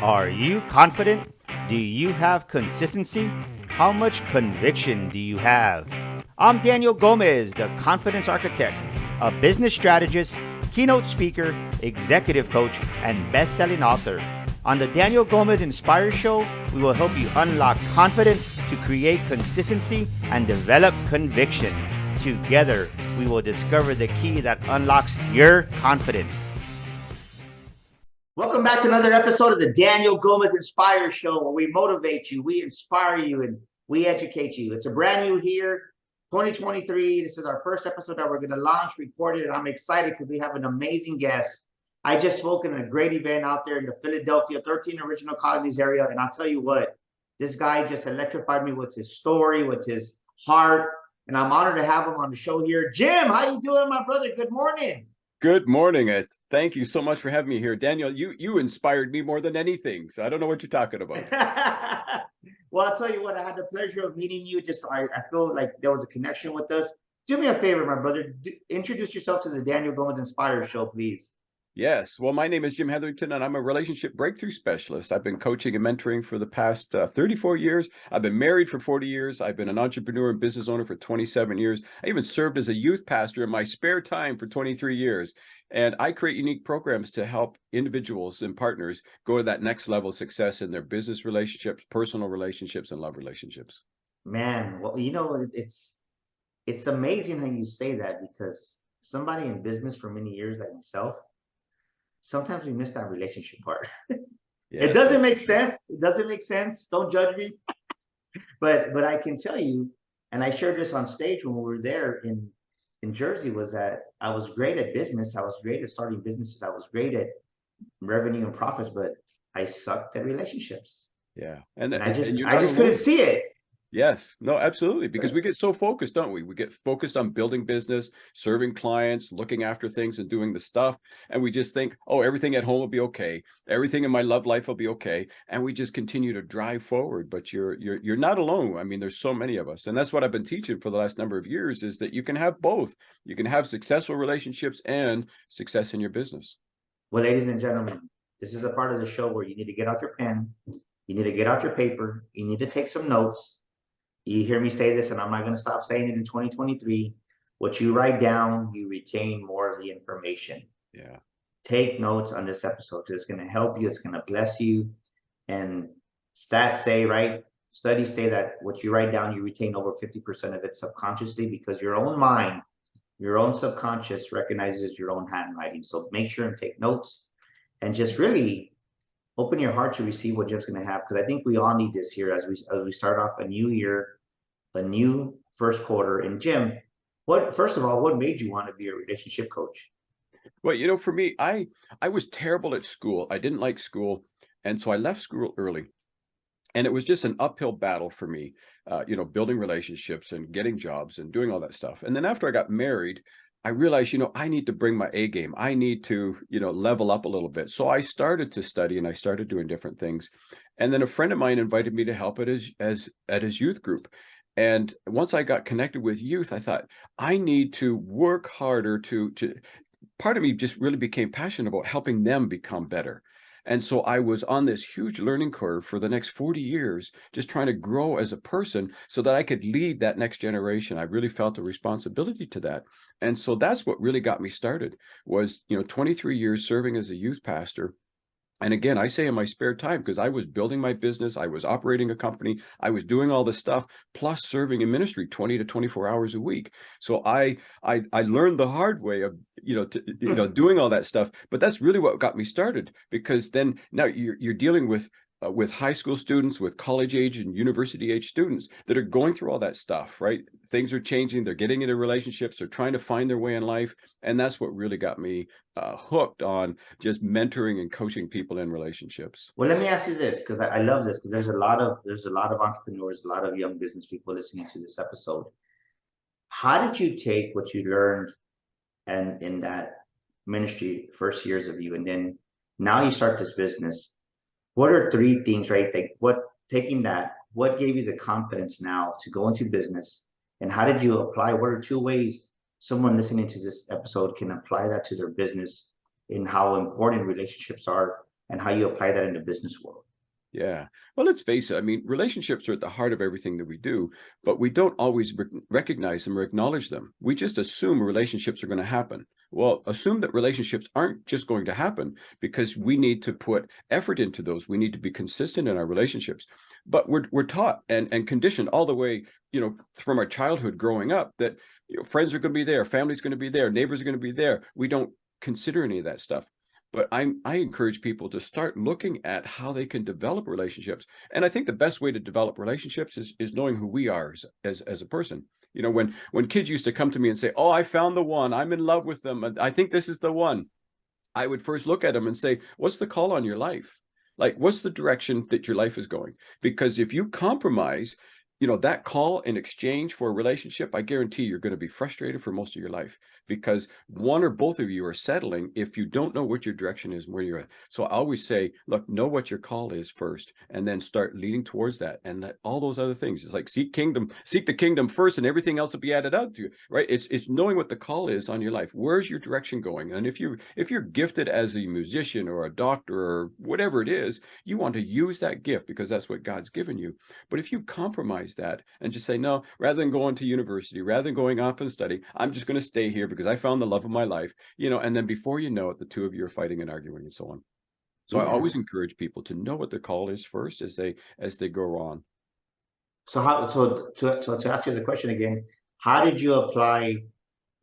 Are you confident? Do you have consistency? How much conviction do you have? I'm Daniel Gomez, the Confidence Architect, a business strategist, keynote speaker, executive coach, and best selling author. On the Daniel Gomez Inspire Show, we will help you unlock confidence to create consistency and develop conviction. Together, we will discover the key that unlocks your confidence. Welcome back to another episode of the Daniel Gomez Inspire Show, where we motivate you, we inspire you, and we educate you. It's a brand new year, 2023. This is our first episode that we're going to launch, record it, and I'm excited because we have an amazing guest. I just spoke in a great event out there in the Philadelphia 13 Original Colonies area, and I'll tell you what, this guy just electrified me with his story, with his heart, and I'm honored to have him on the show here. Jim, how you doing, my brother? Good morning. Good morning. Thank you so much for having me here. Daniel, you inspired me more than anything, so I don't know what you're talking about. Well, I'll tell you what, I had the pleasure of meeting you. I feel like there was a connection with us. Do me a favor, my brother. Introduce yourself to the Daniel Gomez Inspire Show, please. Yes. Well, my name is Jim Hetherington, and I'm a relationship breakthrough specialist. I've been coaching and mentoring for the past 34 years. I've been married for 40 years. I've been an entrepreneur and business owner for 27 years. I even served as a youth pastor in my spare time for 23 years. And I create unique programs to help individuals and partners go to that next level of success in their business relationships, personal relationships, and love relationships. Man, well, it's amazing how you say that, because somebody in business for many years like myself, sometimes we miss that relationship part. It Yes, doesn't make sense. It doesn't make sense. Don't judge me. But I can tell you, and I shared this on stage when we were there in Jersey, was that I was great at business. I was great at starting businesses. I was great at revenue and profits, but I sucked at relationships. yeah. And I And just you're I not just couldn't alone. see it. Yes, no, absolutely. Because we get so focused, don't we? We get focused on building business, serving clients, looking after things and doing the stuff. And we just think, oh, everything at home will be okay. Everything in my love life will be okay. And we just continue to drive forward. But you're not alone. I mean, there's so many of us. And that's what I've been teaching for the last number of years, is that you can have both. You can have successful relationships and success in your business. Well, ladies and gentlemen, this is a part of the show where you need to get out your pen, you need to get out your paper, you need to take some notes. You hear me say this, and I'm not going to stop saying it in 2023. What you write down, you retain more of the information. Yeah. Take notes on this episode. It's going to help you. It's going to bless you. And stats say, right? Studies say that what you write down, you retain over 50% of it subconsciously, because your own mind, your own subconscious recognizes your own handwriting. So make sure and take notes, and just really open your heart to receive what Jim's going to have, because I think we all need this here as we start off a new year, a new first quarter. And Jim, first of all, what made you want to be a relationship coach? Well, for me, I was terrible at school. I didn't like school. And so I left school early. And it was just an uphill battle for me, building relationships and getting jobs and doing all that stuff. And then after I got married, I realized, I need to bring my A game. I need to, level up a little bit. So I started to study and I started doing different things. And then a friend of mine invited me to help at his youth group. And once I got connected with youth, I thought, I need to work harder to part of me just really became passionate about helping them become better. And so I was on this huge learning curve for the next 40 years, just trying to grow as a person so that I could lead that next generation. I really felt a responsibility to that. And so that's what really got me started, was, 23 years serving as a youth pastor. And again, I say in my spare time, because I was building my business, I was operating a company, I was doing all this stuff, plus serving in ministry 20 to 24 hours a week. So I learned the hard way of, doing all that stuff. But that's really what got me started, because then now you're dealing with high school students, with college age and university age students that are going through all that stuff, right? Things are changing. They're getting into relationships. They're trying to find their way in life. And that's what really got me hooked on just mentoring and coaching people in relationships. Well, let me ask you this, because I love this, because there's a lot of entrepreneurs, a lot of young business people listening to this episode. How did you take what you learned and in that ministry first years of you, and then now you start this business? What are three things, right? What gave you the confidence now to go into business? And how did you apply? What are two ways someone listening to this episode can apply that to their business, in how important relationships are and how you apply that in the business world. Yeah. Well, let's face it. I mean, relationships are at the heart of everything that we do, but we don't always recognize them or acknowledge them. We just assume relationships are going to happen. Well, assume that relationships aren't just going to happen, because we need to put effort into those. We need to be consistent in our relationships. But we're taught and conditioned all the way, from our childhood growing up, that friends are going to be there, family's going to be there, neighbors are going to be there. We don't consider any of that stuff. But I encourage people to start looking at how they can develop relationships. And I think the best way to develop relationships is knowing who we are as a person. When kids used to come to me and say, "Oh, I found the one, I'm in love with them, and I think this is the one," I would first look at them and say, "What's the call on your life? Like, what's the direction that your life is going?" Because if you compromise, that call in exchange for a relationship, I guarantee you're going to be frustrated for most of your life, because one or both of you are settling if you don't know what your direction is and where you're at. So I always say, look, know what your call is first, and then start leading towards that. And that all those other things, it's like seek the kingdom first, and everything else will be added out to you, right? It's knowing what the call is on your life. Where's your direction going? And if you're gifted as a musician or a doctor or whatever it is, you want to use that gift because that's what God's given you. But if you compromise that and just say, no, rather than going to university, rather than going off and study, I'm just going to stay here because I found the love of my life, and then before you know it, the two of you are fighting and arguing and so on. So I always encourage people to know what the call is first as they go on. So to ask you the question again, how did you apply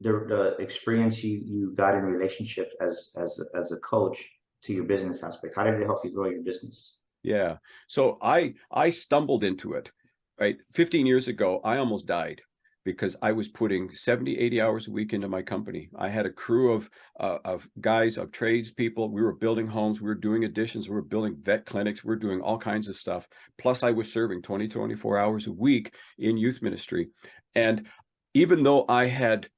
the experience you got in relationships as a coach to your business aspect? How did it help you grow your business? Yeah. So I stumbled into it. Right. 15 years ago, I almost died because I was putting 70, 80 hours a week into my company. I had a crew of guys, of tradespeople. We were building homes. We were doing additions. We were building vet clinics. We were doing all kinds of stuff. Plus, I was serving 20, 24 hours a week in youth ministry. And even though I had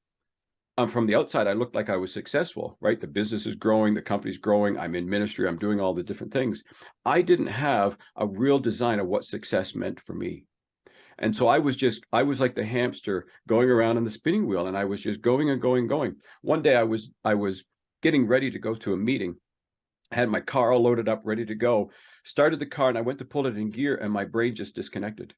from the outside, I looked like I was successful, right? The business is growing, the company's growing, I'm in ministry, I'm doing all the different things. I didn't have a real design of what success meant for me. And so I was like the hamster going around on the spinning wheel, and I was just going and going and going. One day I was getting ready to go to a meeting. I had my car all loaded up, ready to go, started the car, and I went to pull it in gear, and my brain just disconnected.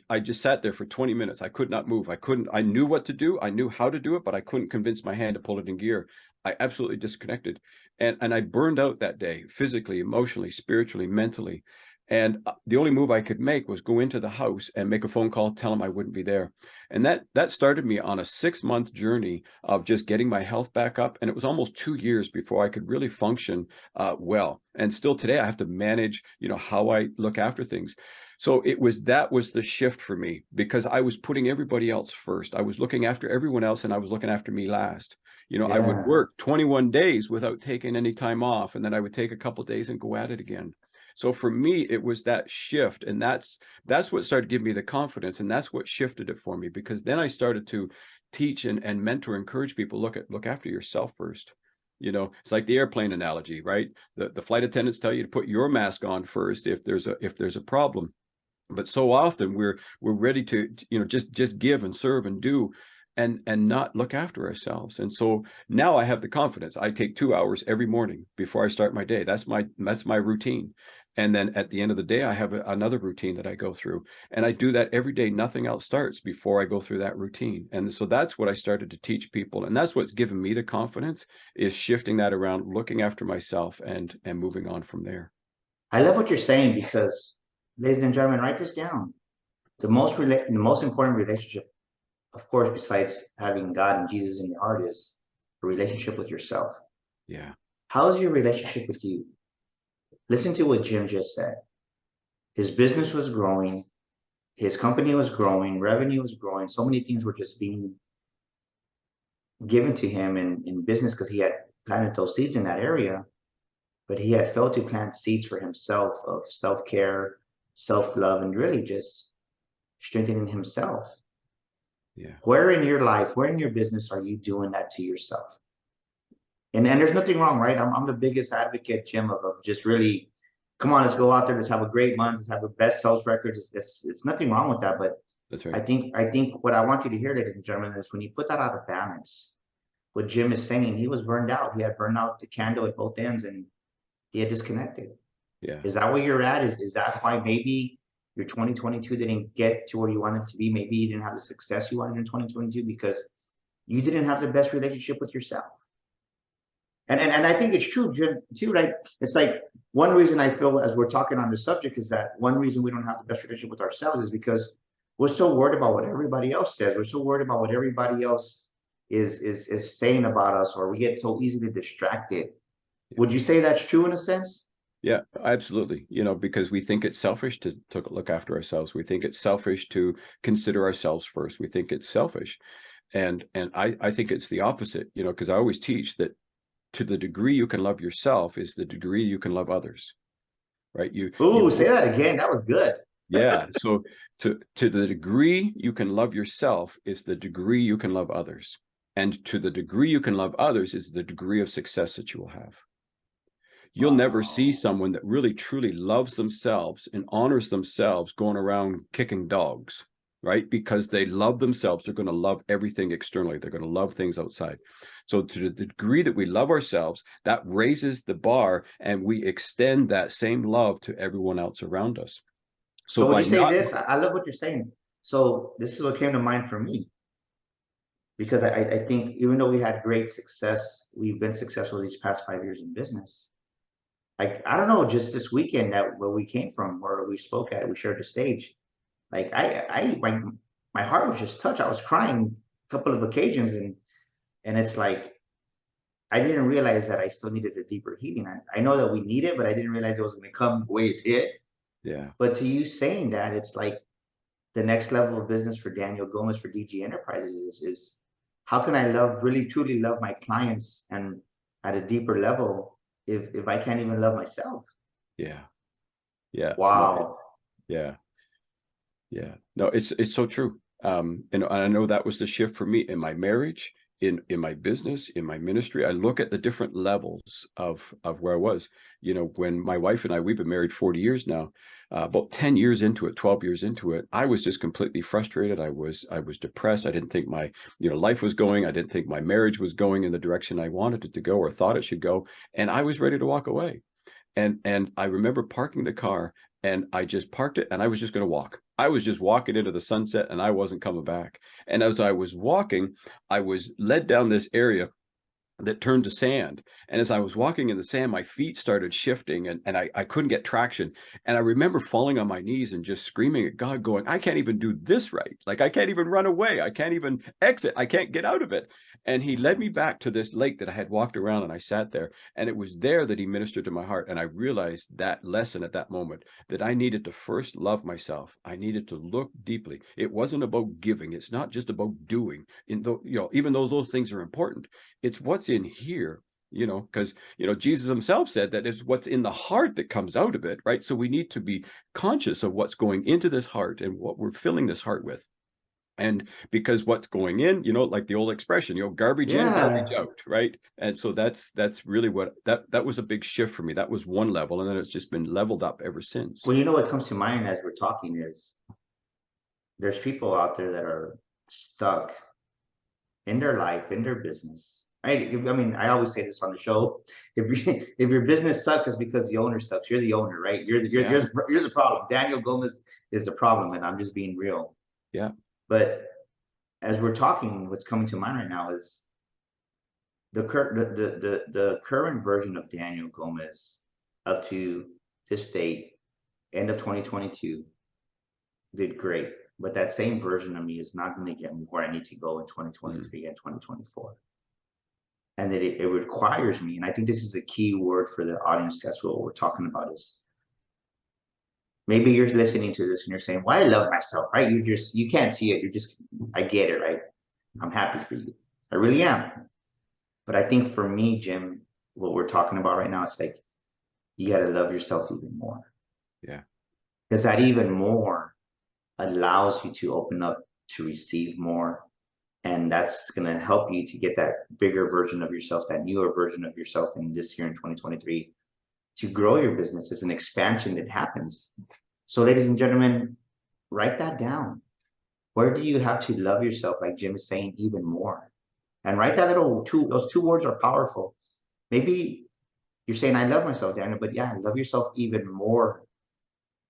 I just sat there for 20 minutes. I could not move. I knew what to do. I knew how to do it, but I couldn't convince my hand to pull it in gear. I absolutely disconnected. And I burned out that day, physically, emotionally, spiritually, mentally. And the only move I could make was go into the house and make a phone call, tell them I wouldn't be there. And that started me on a 6-month journey of just getting my health back up. And it was almost 2 years before I could really function well. And still today, I have to manage, how I look after things. So that was the shift for me, because I was putting everybody else first. I was looking after everyone else, and I was looking after me last. I would work 21 days without taking any time off, and then I would take a couple of days and go at it again. So for me, it was that shift, and that's what started giving me the confidence, and that's what shifted it for me, because then I started to teach and mentor, encourage people, look after yourself first. It's like the airplane analogy, right? The flight attendants tell you to put your mask on first if there's a problem. But so often we're ready to, just give and serve and do and not look after ourselves. And so now I have the confidence. I take 2 hours every morning before I start my day. That's my routine. And then at the end of the day, I have another routine that I go through, and I do that every day. Nothing else starts before I go through that routine. And so that's what I started to teach people. And that's what's given me the confidence, is shifting that around, looking after myself and moving on from there. I love what you're saying, because, ladies and gentlemen, write this down. The most important relationship, of course, besides having God and Jesus in your heart, is a relationship with yourself. Yeah. How's your relationship with you? Listen to what Jim just said. His business was growing, his company was growing, revenue was growing. So many things were just being given to him in business because he had planted those seeds in that area. But he had failed to plant seeds for himself of self-care, self-love, and really just strengthening himself. Yeah. Where in your life, where in your business are you doing that to yourself? And there's nothing wrong, right? I'm the biggest advocate, Jim, of just really, come on, let's go out there, let's have a great month, let's have a best sales record. It's nothing wrong with that. But that's right. I think what I want you to hear, ladies and gentlemen, is when you put that out of balance, what Jim is saying, he was burned out. He had burned out the candle at both ends, and You get disconnected. Yeah. Is that where you're at? Is that why maybe your 2022 didn't get to where you wanted to be? Maybe you didn't have the success you wanted in 2022 because you didn't have the best relationship with yourself. And I think it's true, Jim, too, right? It's like one reason I feel as we're talking on the subject is that one reason we don't have the best relationship with ourselves is because we're so worried about what everybody else says. We're so worried about what everybody else is saying about us, or we get so easily distracted. Would you say that's true in a sense? Yeah, absolutely. You know, because we think it's selfish to look after ourselves. We think it's selfish to consider ourselves first. We think it's selfish. And I think it's the opposite, you know, because I always teach that to the degree you can love yourself is the degree you can love others, right? Ooh, say that again. That was good. Yeah. So to the degree you can love yourself is the degree you can love others. And to the degree you can love others is the degree of success that you will have. You'll never see someone that really truly loves themselves and honors themselves going around kicking dogs, right? Because they love themselves. They're going to love everything externally. They're going to love things outside. So to the degree that we love ourselves, that raises the bar and we extend that same love to everyone else around us. So would you say this? I love what you're saying. So this is what came to mind for me. Because I think even though we had great success, we've been successful these past 5 years in business. I don't know, just this weekend that where we came from, where we spoke at, we shared the stage. Like my heart was just touched. I was crying a couple of occasions, and it's like I didn't realize that I still needed a deeper healing. I know that we need it, but I didn't realize it was going to come the way it did. Yeah. But to you saying that, it's like the next level of business for Daniel Gomez for DG Enterprises is how can I really truly love my clients and at a deeper level if I can't even love myself? Yeah. Yeah. Wow. No, yeah. Yeah. No, it's so true. And I know that was the shift for me in my marriage, in my business, in my ministry. I look at the different levels of where I was. You know, when my wife and I, we've been married 40 years now, about 10 years into it, 12 years into it, I was just completely frustrated. I was depressed. I didn't think my, life was going. I didn't think my marriage was going in the direction I wanted it to go or thought it should go. And I was ready to walk away. And I remember parking the car, and I just parked it, and I was just going to walk. I was just walking into the sunset, and I wasn't coming back. And as I was walking, I was led down this area that turned to sand. And as I was walking in the sand, my feet started shifting, and I couldn't get traction. And I remember falling on my knees and just screaming at God, going, I can't even do this right. Like, I can't even run away. I can't even exit. I can't get out of it. And he led me back to this lake that I had walked around, and I sat there. And it was there that he ministered to my heart. And I realized that lesson at that moment, that I needed to first love myself. I needed to look deeply. It wasn't about giving. It's not just about doing. Even though those things are important, it's what's in here, because Jesus himself said that it's what's in the heart that comes out of it, right? So we need to be conscious of what's going into this heart and what we're filling this heart with. And because what's going in, like the old expression, garbage in, garbage out, right? And so that's really what that was a big shift for me. That was one level, and then it's just been leveled up ever since. Well, what comes to mind as we're talking is there's people out there that are stuck in their life, in their business. Right? I mean, I always say this on the show: if your business sucks, it's because the owner sucks. You're the owner, right? You're the problem. Daniel Gomez is the problem, and I'm just being real. Yeah. But as we're talking, what's coming to mind right now is the current version of Daniel Gomez up to this date, end of 2022, did great. But that same version of me is not going to get me where I need to go in 2023 and 2024. And that it requires me, and I think this is a key word for the audience. That's what we're talking about is maybe you're listening to this and you're saying, well, I love myself, right? You can't see it. I get it, right? I'm happy for you. I really am. But I think for me, Jim, what we're talking about right now, it's like, you got to love yourself even more. Yeah. Because that even more allows you to open up to receive more. And that's going to help you to get that bigger version of yourself, that newer version of yourself in this year in 2023, to grow your business. It's an expansion that happens. So ladies and gentlemen, write that down. Where do you have to love yourself, like Jim is saying, even more? And write that those two words are powerful. Maybe you're saying, I love myself, Daniel, but yeah, love yourself even more,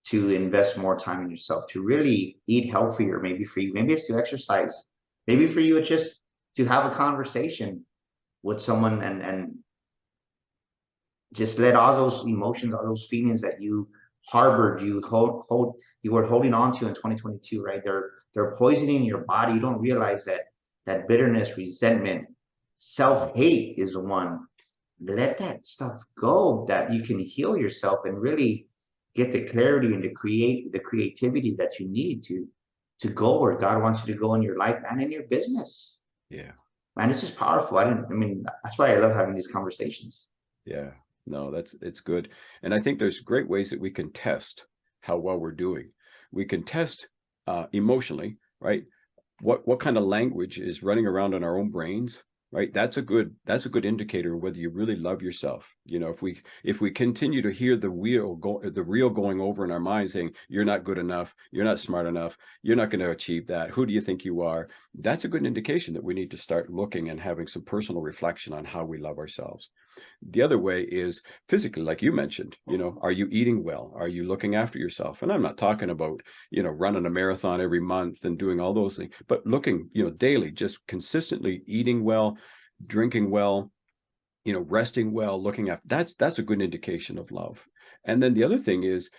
to invest more time in yourself, to really eat healthier. Maybe for you, maybe it's to exercise. Maybe for you, it's just to have a conversation with someone, and just let all those emotions, all those feelings that you harbored, you were holding on to in 2022, right? They're poisoning your body. You don't realize that bitterness, resentment, self-hate is the one. Let that stuff go, that you can heal yourself and really get the clarity and the creativity that you need to go where God wants you to go in your life and in your business. Yeah. Man, this is powerful. I mean, that's why I love having these conversations. Yeah. No, it's good. And I think there's great ways that we can test how well we're doing. We can test emotionally, right? What kind of language is running around in our own brains, right? That's a good indicator of whether you really love yourself. You know, if we continue to hear the reel going over in our minds saying, you're not good enough, you're not smart enough, you're not going to achieve that, who do you think you are? That's a good indication that we need to start looking and having some personal reflection on how we love ourselves. The other way is physically, like you mentioned, you know, are you eating well? Are you looking after yourself? And I'm not talking about, you know, running a marathon every month and doing all those things, but looking, you know, daily, just consistently eating well, drinking well, you know, resting well, looking after, that's a good indication of love. And then the other thing is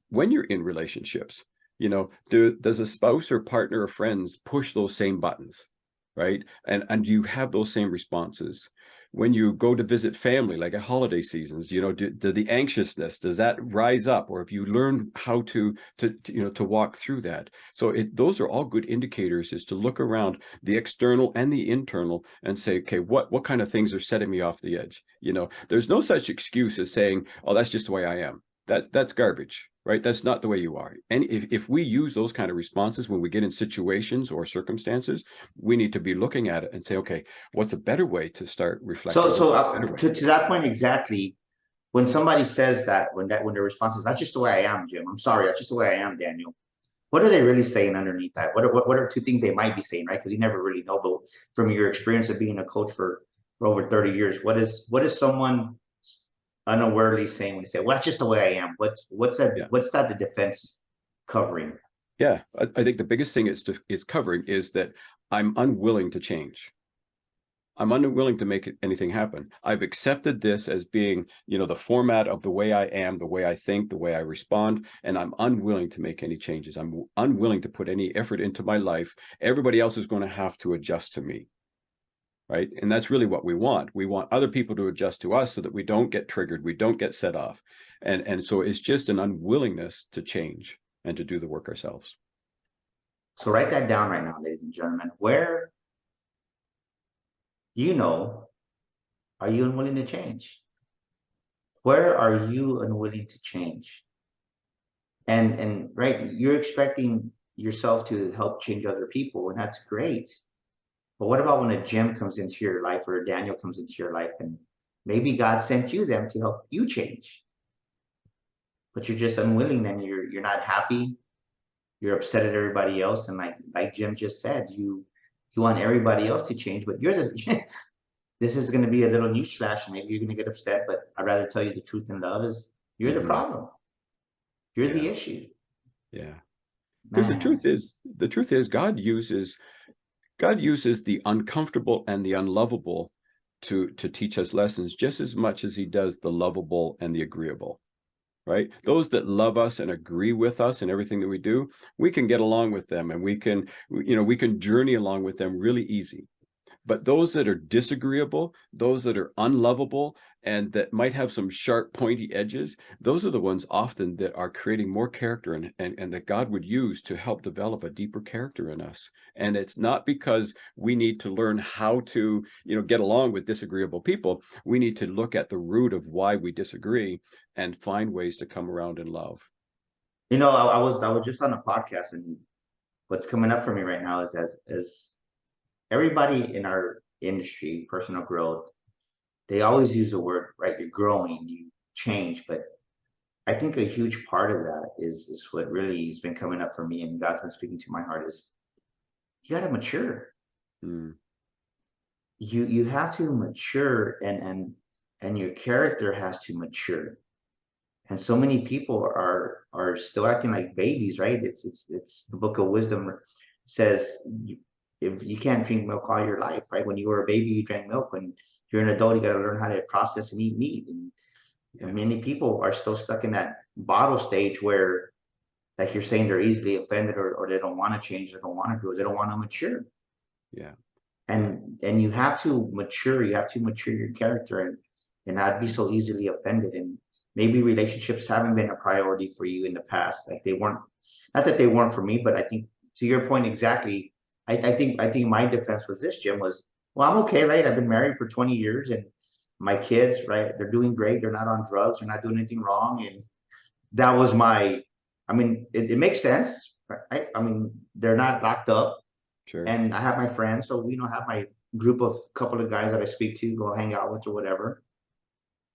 when you're in relationships, you know, does a spouse or partner or friends push those same buttons, right? And you have those same responses when you go to visit family, like at holiday seasons. You know, do the anxiousness, does that rise up, or if you learn how to you know, to walk through that? So those are all good indicators, is to look around the external and the internal and say, okay, what kind of things are setting me off the edge? You know, there's no such excuse as saying, oh, that's just the way I am. That's garbage, right? That's not the way you are. And if we use those kind of responses when we get in situations or circumstances, we need to be looking at it and say, okay, what's a better way to start reflecting? To that point exactly, when somebody says that, when their response is, that's just the way I am, Jim. I'm sorry, that's just the way I am, Daniel. What are they really saying underneath that? What are two things they might be saying, right? Because you never really know. But from your experience of being a coach for over 30 years, what is someone unawarely saying when they say, well, that's just the way I am? What's that? Yeah. What's that the defense covering? Yeah, I think the biggest thing it's covering is that I'm unwilling to change. I'm unwilling to make anything happen. I've accepted this as being, you know, the format of the way I am, the way I think, the way I respond, and I'm unwilling to make any changes. I'm unwilling to put any effort into my life. Everybody else is going to have to adjust to me, right? And that's really what we want. We want other people to adjust to us so that we don't get triggered, we don't get set off. And so it's just an unwillingness to change and to do the work ourselves. So write that down right now, ladies and gentlemen. Where, you know, are you unwilling to change? Where are you unwilling to change? And right, you're expecting yourself to help change other people, and that's great. But what about when a Jim comes into your life, or a Daniel comes into your life, and maybe God sent you them to help you change, but you're just unwilling, and you're not happy, you're upset at everybody else, and like Jim just said, you want everybody else to change, but you're the this is going to be a little newsflash, and maybe you're going to get upset, but I'd rather tell you the truth in love is you're the problem. You're Yeah. the issue. Yeah. Because Man. the truth is God uses the uncomfortable and the unlovable to teach us lessons just as much as he does the lovable and the agreeable, right? Those that love us and agree with us in everything that we do, we can get along with them, and we can, you know, we can journey along with them really easy. But those that are disagreeable, those that are unlovable, and that might have some sharp, pointy edges, those are the ones often that are creating more character, and that God would use to help develop a deeper character in us. And it's not because we need to learn how to, you know, get along with disagreeable people. We need to look at the root of why we disagree and find ways to come around in love. You know, I was just on a podcast, and what's coming up for me right now is as everybody in our industry, personal growth, they always use the word, right? You're growing, you change, but I think a huge part of that is what really has been coming up for me, and God's been speaking to my heart, is you got to mature. Mm. You have to mature, and and your character has to mature. And so many people are still acting like babies, right? It's the book of wisdom says if you can't drink milk all your life, right? When you were a baby, you drank milk. When you're an adult, you got to learn how to process and eat meat. And many people are still stuck in that bottle stage where, like you're saying, they're easily offended, or they don't want to change, they don't want to grow, they don't want to mature. Yeah. And you have to mature, you have to mature your character and not be so easily offended. And maybe relationships haven't been a priority for you in the past. Like they weren't, not that they weren't for me, but I think to your point exactly, I think my defense was this, Jim, was, well, I'm okay, right? I've been married for 20 years and my kids, right? They're doing great. They're not on drugs. They're not doing anything wrong. And that was my, I mean, it makes sense, right? I mean, they're not locked up. Sure. And I have my friends, so we don't have my group of couple of guys that I speak to, go hang out with or whatever.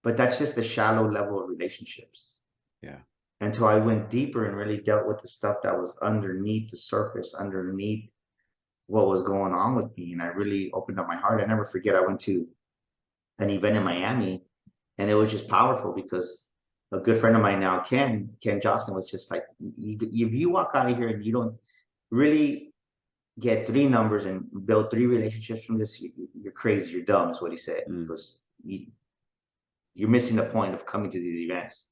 But that's just the shallow level of relationships. Yeah. Until I went deeper and really dealt with the stuff that was underneath the surface, underneath what was going on with me. And I really opened up my heart. I never forget, I went to an event in Miami, and it was just powerful because a good friend of mine now, Ken Johnson, was just like, if you walk out of here and you don't really get 3 numbers and build 3 relationships from this, you're crazy, you're dumb, is what he said. Because you're missing the point of coming to these events.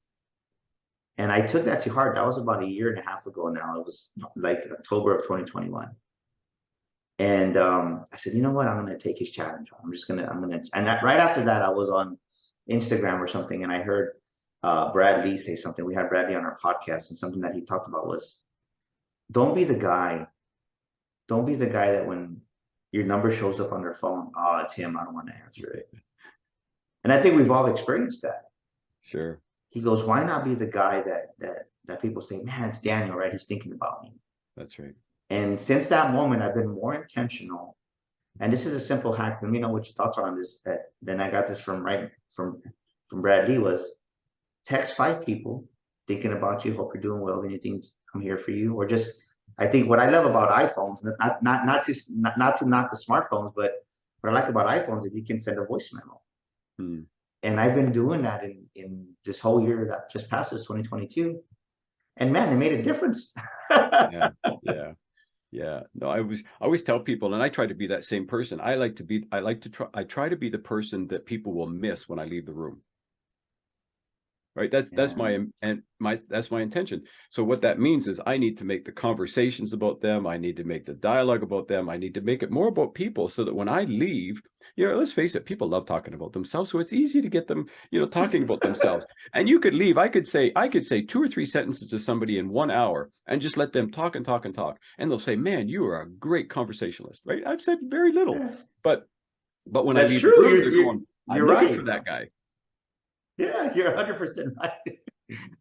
And I took that to heart. That was about a year and a half ago now. It was like October of 2021. And I said, you know what? I'm going to take his challenge. And right after that, I was on Instagram or something, and I heard Brad Lee say something. We had Brad Lee on our podcast, and something that he talked about was, don't be the guy that when your number shows up on their phone, oh, it's him, I don't want to answer it. And I think we've all experienced that. Sure. He goes, why not be the guy that people say, man, it's Daniel, right? He's thinking about me. That's right. And since that moment, I've been more intentional. And this is a simple hack. Let me know what your thoughts are on this. Then I got this from Brad Lee, was text 5 people thinking about you, hope you're doing well, anything, I'm here for you. Or just, I think what I love about iPhones, not to knock the smartphones, but what I like about iPhones is you can send a voice memo. And I've been doing that in this whole year that just passed, 2022. And man, it made a difference. Yeah. No, I always tell people, and I try to be that same person. I try to be the person that people will miss when I leave the room. Right. That's my intention. So what that means is I need to make the conversations about them. I need to make the dialogue about them. I need to make it more about people so that when I leave, let's face it, people love talking about themselves. So it's easy to get them, talking about themselves. And you could leave. I could say 2 or 3 sentences to somebody in 1 hour and just let them talk and talk and talk. And they'll say, man, you are a great conversationalist. Right. I've said very little, but when I leave the room, they're going, I'm looking for that guy. Yeah, you're 100% right.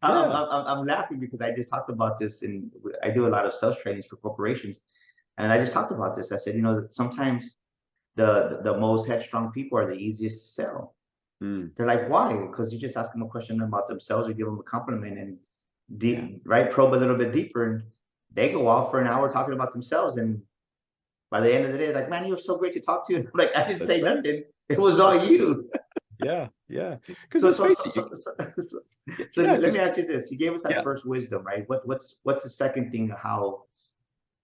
I'm laughing because I just talked about this, and I do a lot of sales trainings for corporations, and I just talked about this. I said, sometimes the most headstrong people are the easiest to sell. They're like, why? Because you just ask them a question about themselves, or give them a compliment, and probe a little bit deeper, and they go off for an hour talking about themselves, and by the end of the day, like, man, you were so great to talk to. Like, I didn't say nothing. It was all you. Yeah. So let me ask you this. You gave us that first wisdom, right? What's the second thing, how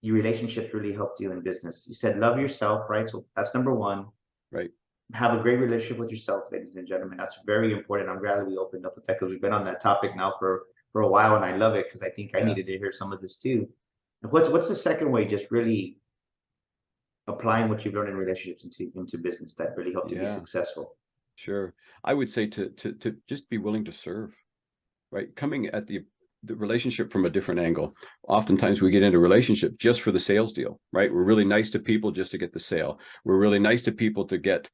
your relationship really helped you in business? You said love yourself, right? So that's number 1. Right. Have a great relationship with yourself, ladies and gentlemen. That's very important. I'm glad we opened up with that, because we've been on that topic now for a while, and I love it because I think I needed to hear some of this too. And what's the second way, just really applying what you've learned in relationships into business that really helped you be successful? Sure. I would say to just be willing to serve, right? Coming at the relationship from a different angle. Oftentimes we get into a relationship just for the sales deal, right? We're really nice to people just to get the sale. We're really nice to people to get,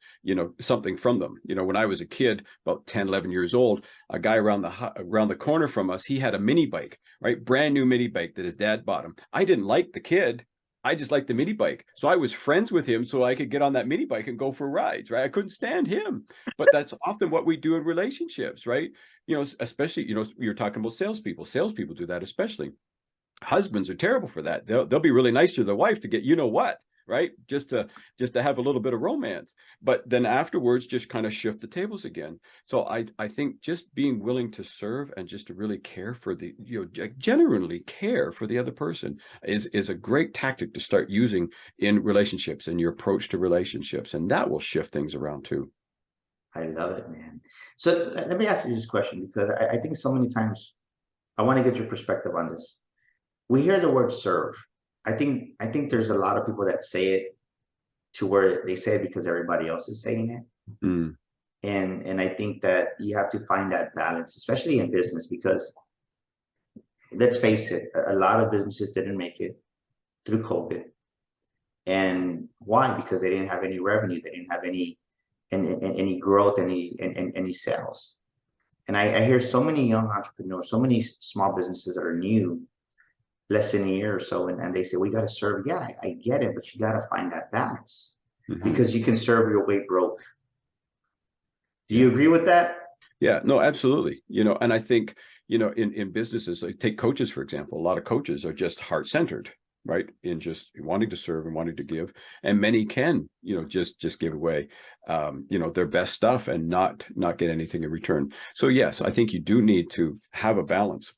something from them. When I was a kid, about 10, 11 years old, a guy around the corner from us, he had a mini bike, right? Brand new mini bike that his dad bought him. I didn't like the kid. I just liked the mini bike. So I was friends with him so I could get on that mini bike and go for rides, right? I couldn't stand him. But that's often what we do in relationships, right? Especially, you're talking about salespeople. Salespeople do that especially. Husbands are terrible for that. They'll be really nice to their wife to get, right? Just to have a little bit of romance, but then afterwards just kind of shift the tables again. So I think just being willing to serve and just to really care for the, genuinely care for the other person is a great tactic to start using in relationships and your approach to relationships, and that will shift things around too. I love it, man. So let me ask you this question, because I think so many times I want to get your perspective on this. We hear the word serve. I think there's a lot of people that say it to where they say it because everybody else is saying it. Mm. And I think that you have to find that balance, especially in business, because let's face it, a lot of businesses didn't make it through COVID. And why? Because they didn't have any revenue, they didn't have any growth, any sales. And I hear so many young entrepreneurs, so many small businesses that are new, less than a year or so, and they say, we got to serve. Yeah, I get it, but you got to find that balance, because you can serve your way broke. Do you agree with that? Yeah, no, absolutely. And I think, in businesses, like take coaches, for example, a lot of coaches are just heart-centered, right? In just wanting to serve and wanting to give. And many can, just give away, their best stuff and not get anything in return. So yes, I think you do need to have a balance.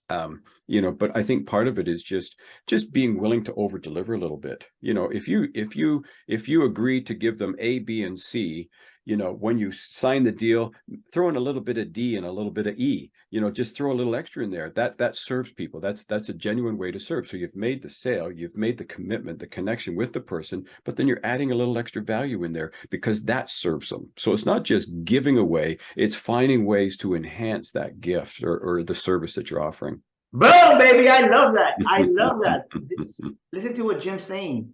But I think part of it is just being willing to over deliver a little bit. If you agree to give them A, B, and C, when you sign the deal, throw in a little bit of D and a little bit of E, just throw a little extra in there. That serves people. That's a genuine way to serve. So you've made the sale, you've made the commitment, the connection with the person, but then you're adding a little extra value in there because that serves them. So it's not just giving away, it's finding ways to enhance that gift or the service that you're offering. Boom, baby. I love that. I love that. Listen to what Jim's saying,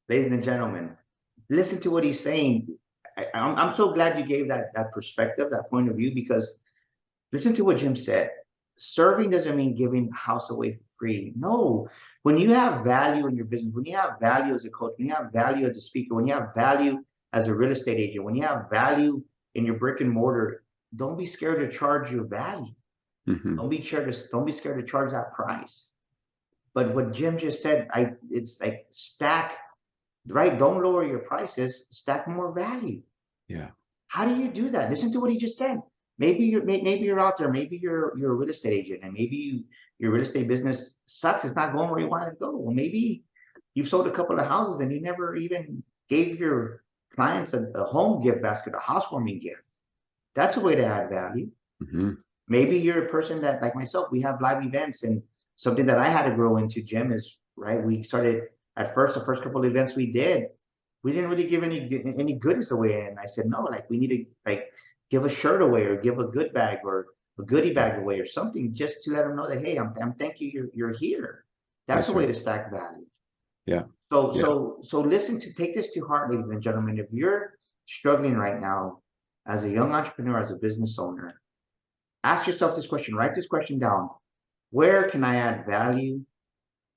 ladies and gentlemen. Listen to what he's saying. I'm so glad you gave that perspective, that point of view, because listen to what Jim said. Serving doesn't mean giving house away for free. No. When you have value in your business, when you have value as a coach, when you have value as a speaker, when you have value as a real estate agent, when you have value in your brick and mortar, don't be scared to charge your value. Don't be scared to charge that price. But what Jim just said, it's like stack, right? Don't lower your prices, stack more value. Yeah. How do you do that? Listen to what he just said. Maybe you're out there, maybe you're a real estate agent, and maybe your real estate business sucks. It's not going where you want it to go. Well, maybe you've sold a couple of houses and you never even gave your clients a home gift basket, a housewarming gift. That's a way to add value. Maybe you're a person that, like myself, we have live events, and something that I had to grow into, Jim, is, right, we started at first, the first couple of events we did, we didn't really give any goodies away. And I said, no, like we need to like give a shirt away or give a good bag or a goodie bag away or something, just to let them know that, hey, I'm thank you, you're here. That's a way to stack value. Yeah. So listen, to take this to heart, ladies and gentlemen. If you're struggling right now as a young entrepreneur, as a business owner, ask yourself this question, write this question down. Where can I add value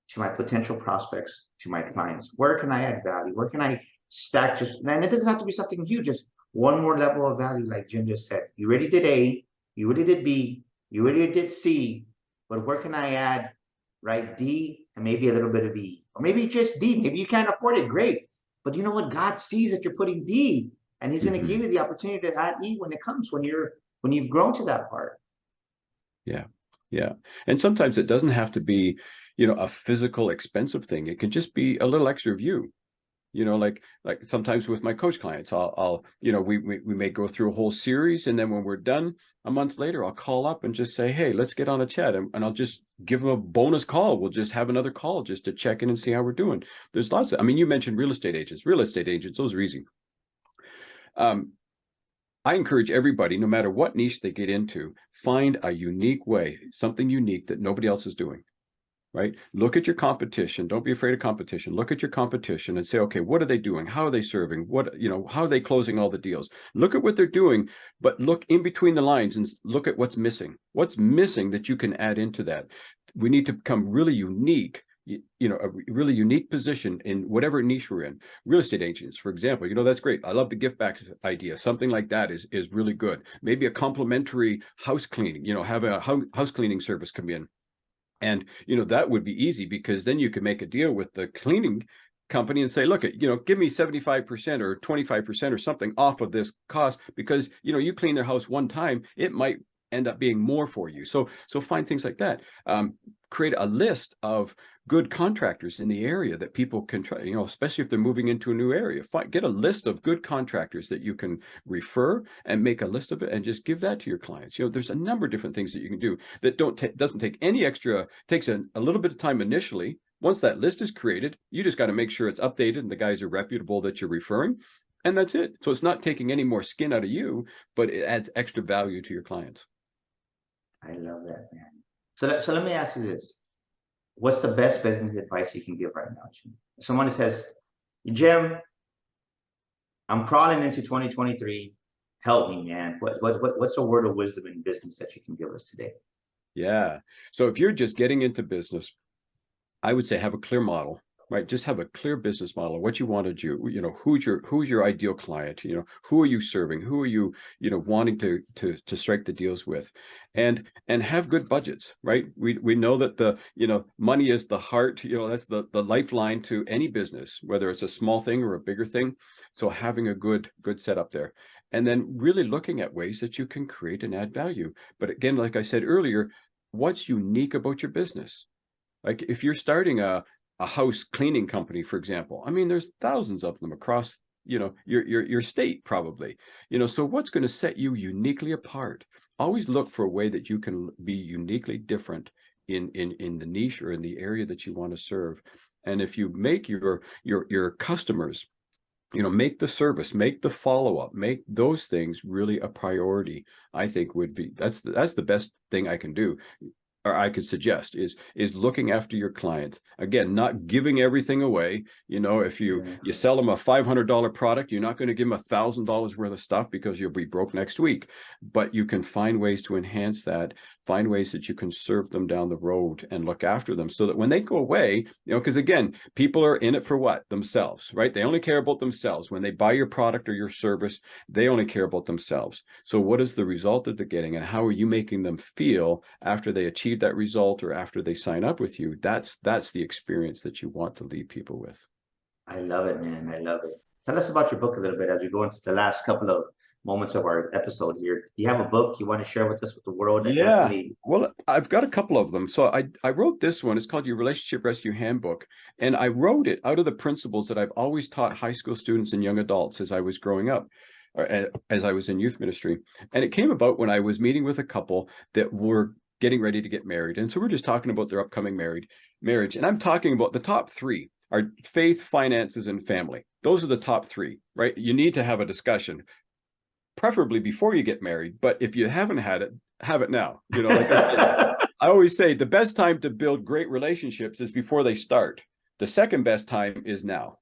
to my potential prospects, to my clients? Where can I add value? Where can I stack and it doesn't have to be something huge, just one more level of value, like Jim just said. You already did A, you already did B, you already did C, but where can I add, right, D and maybe a little bit of E? Or maybe just D, maybe you can't afford it, great. But you know what? God sees that you're putting D, and he's going to give you the opportunity to add E when it comes, when you've grown to that part. Yeah. Yeah. And sometimes it doesn't have to be, a physical expensive thing. It can just be a little extra view. Like sometimes with my coach clients, I'll we may go through a whole series, and then when we're done a month later, I'll call up and just say, hey, let's get on a chat, and I'll just give them a bonus call. We'll just have another call just to check in and see how we're doing. There's lots of, you mentioned real estate agents, those are easy. I encourage everybody, no matter what niche they get into, find a unique way, something unique that nobody else is doing. Right? Look at your competition. Don't be afraid of competition. Look at your competition and say, okay, what are they doing? How are they serving? How are they closing all the deals? Look at what they're doing, but look in between the lines and look at what's missing. What's missing that you can add into that? We need to become really unique, a really unique position in whatever niche we're in. Real estate agents, for example, that's great. I love the gift back idea. Something like that is really good. Maybe a complimentary house cleaning, have a house cleaning service come in. And, that would be easy, because then you can make a deal with the cleaning company and say, look, give me 75% or 25% or something off of this cost, because, you clean their house one time, it might end up being more for you. So find things like that. Create a list of good contractors in the area that people can try, especially if they're moving into a new area. Get a list of good contractors that you can refer, and make a list of it and just give that to your clients. There's a number of different things that you can do that doesn't take any extra, takes a little bit of time initially. Once that list is created, you just got to make sure it's updated and the guys are reputable that you're referring, and that's it. So it's not taking any more skin out of you, but it adds extra value to your clients. I love that, man. So let me ask you this. What's the best business advice you can give right now, Jim? Someone says, Jim, I'm crawling into 2023. Help me, man. What's a word of wisdom in business that you can give us today? Yeah. So if you're just getting into business, I would say have a clear model, right? Just have a clear business model, what you want to do, who's your ideal client, who are you serving, who are you, wanting to strike the deals with, and have good budgets, right? We know that the, money is the heart, that's the lifeline to any business, whether it's a small thing or a bigger thing. So having a good setup there, and then really looking at ways that you can create and add value. But again, like I said earlier, what's unique about your business? Like if you're starting a house cleaning company, for example, I mean, there's thousands of them across, your state probably, so what's going to set you uniquely apart? Always look for a way that you can be uniquely different in the niche or in the area that you want to serve. And if you make your customers, make the service, make the follow-up, make those things really a priority, I think that's the best thing I can do, or I could suggest, is looking after your clients. Again, not giving everything away. If you sell them a $500 product, you're not going to give them $1,000 worth of stuff, because you'll be broke next week. But you can find ways to enhance that, find ways that you can serve them down the road and look after them, so that when they go away, because again, people are in it for what? Themselves, right? They only care about themselves. When they buy your product or your service, they only care about themselves. So what is the result that they're getting, and how are you making them feel after they achieve that result, or after they sign up with you? That's the experience that you want to leave people with. I love it, man. I love it. Tell us about your book a little bit as we go into the last couple of moments of our episode here. Do you have a book you want to share with us, with the world? Yeah. Well, I've got a couple of them. So I wrote this one. It's called Your Relationship Rescue Handbook. And I wrote it out of the principles that I've always taught high school students and young adults as I was growing up, or as I was in youth ministry. And it came about when I was meeting with a couple that were getting ready to get married. And so we're just talking about their upcoming marriage. And I'm talking about the top three are faith, finances, and family. Those are the top three, right? You need to have a discussion, preferably before you get married. But if you haven't had it, have it now. Like I always say, the best time to build great relationships is before they start. The second best time is now.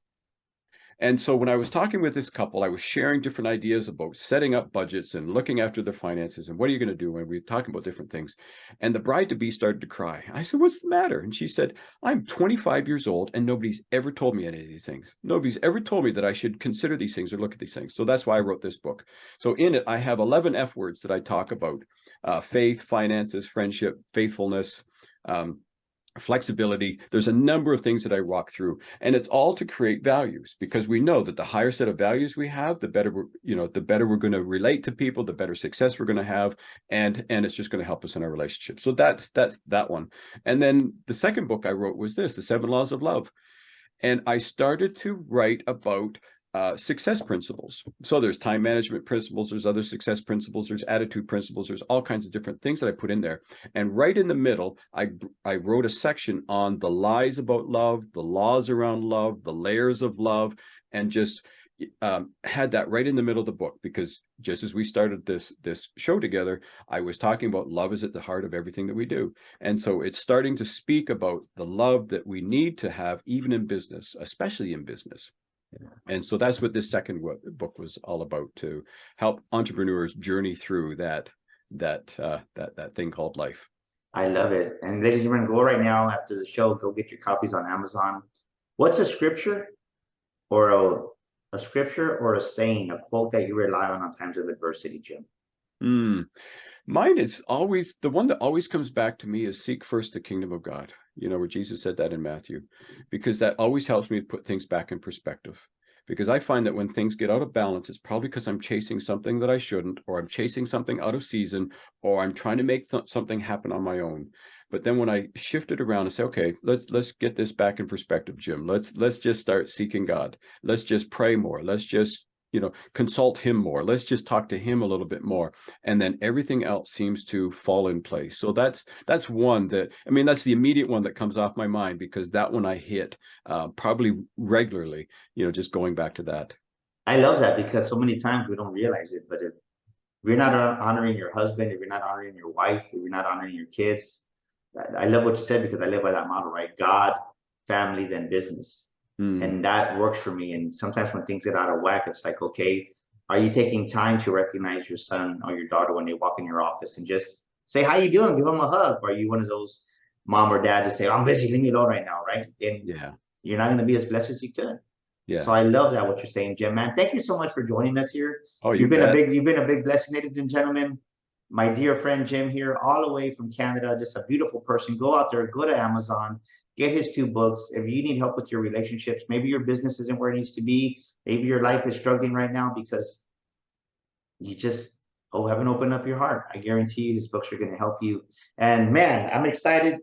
And so when I was talking with this couple, I was sharing different ideas about setting up budgets and looking after their finances, and what are you going to do, when we were talking about different things. And the bride-to-be started to cry. I said, what's the matter? And she said, I'm 25 years old and nobody's ever told me any of these things. Nobody's ever told me that I should consider these things or look at these things. So that's why I wrote this book. So in it, I have 11 F words that I talk about: faith, finances, friendship, faithfulness, flexibility. There's a number of things that I walk through, and it's all to create values, because we know that the higher set of values we have, the better we're going to relate to people, the better success we're going to have, and it's just going to help us in our relationship. So that's that one. And then the second book I wrote was this, The 7 Laws of Love. And I started to write about success principles. So there's time management principles, there's other success principles, there's attitude principles, there's all kinds of different things that I put in there. And right in the middle, I wrote a section on the lies about love, the laws around love, the layers of love, and just had that right in the middle of the book, because just as we started this show together, I was talking about love is at the heart of everything that we do. And so it's starting to speak about the love that we need to have, even in business, especially in business. And so that's what this second book was all about, to help entrepreneurs journey through that thing called life. I love it. And ladies and gentlemen, go right now after the show, go get your copies on Amazon. What's a scripture or a saying, a quote that you rely on times of adversity, Jim? Mine is always the one that always comes back to me is seek first the kingdom of God, where Jesus said that in Matthew, because that always helps me to put things back in perspective. Because I find that when things get out of balance, it's probably because I'm chasing something that I shouldn't, or I'm chasing something out of season, or I'm trying to make something happen on my own. But then when I shift it around and say, okay, let's get this back in perspective, Jim. Let's just start seeking God. Let's just pray more. Let's just consult him more. Let's just talk to him a little bit more. And then everything else seems to fall in place. So that's one that, that's the immediate one that comes off my mind, because that one I hit probably regularly, just going back to that. I love that, because so many times we don't realize it, but if you're not honoring your husband, if you're not honoring your wife, if you're not honoring your kids, I love what you said, because I live by that model, right? God, family, then business. And that works for me. And sometimes when things get out of whack, it's like, okay, are you taking time to recognize your son or your daughter when they walk in your office and just say, how you doing? Give them a hug. Or are you one of those mom or dads that say, I'm busy, leave me alone right now, right? And you're not going to be as blessed as you could. Yeah. So I love that, what you're saying, Jim, man. Thank you so much for joining us here. Oh, you've been a big blessing, ladies and gentlemen. My dear friend Jim here, all the way from Canada, just a beautiful person. Go out there, go to Amazon, get his 2 books. If you need help with your relationships, maybe your business isn't where it needs to be. Maybe your life is struggling right now because you just haven't opened up your heart. I guarantee you his books are going to help you. And man, I'm excited,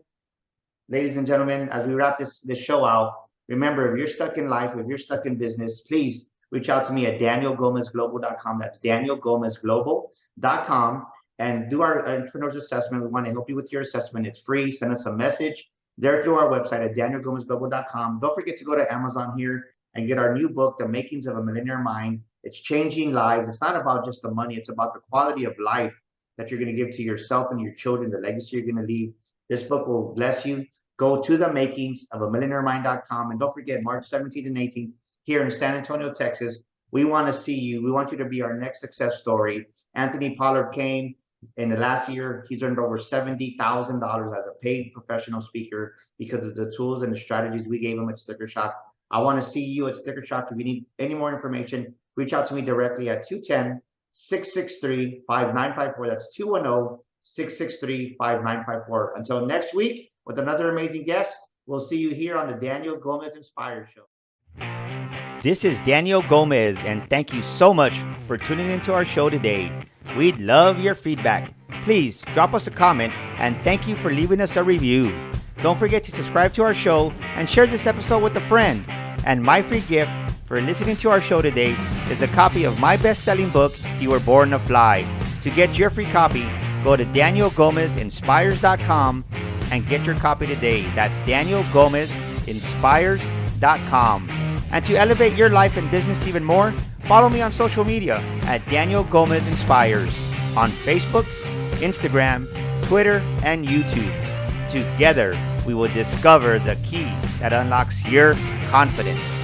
ladies and gentlemen, as we wrap this show out. Remember, if you're stuck in life, if you're stuck in business, please reach out to me at danielgomezglobal.com. That's danielgomezglobal.com. And do our entrepreneurs assessment. We want to help you with your assessment. It's free. Send us a message there through our website at danielgomezglobal.com. Don't forget to go to Amazon here and get our new book, The Makings of a Millionaire Mind. It's changing lives. It's not about just the money. It's about the quality of life that you're going to give to yourself and your children, the legacy you're going to leave. This book will bless you. Go to the makings of a millionairemind.com. And don't forget, March 17th and 18th here in San Antonio, Texas. We want to see you. We want you to be our next success story. Anthony Pollard came. In the last year, he's earned over $70,000 as a paid professional speaker because of the tools and the strategies we gave him at Sticker Shock. I want to see you at Sticker Shock. If you need any more information, reach out to me directly at 210-663-5954. That's 210-663-5954. Until next week with another amazing guest, we'll see you here on the Daniel Gomez Inspire Show. This is Daniel Gomez, and thank you so much for tuning into our show today. We'd love your feedback. Please drop us a comment, and thank you for leaving us a review. Don't forget to subscribe to our show and share this episode with a friend. And my free gift for listening to our show today is a copy of my best-selling book, You Were Born to Fly. To get your free copy, go to danielgomezinspires.com and get your copy today. That's danielgomezinspires.com. And to elevate your life and business even more, follow me on social media at Daniel Gomez Inspires on Facebook, Instagram, Twitter, and YouTube. Together, we will discover the key that unlocks your confidence.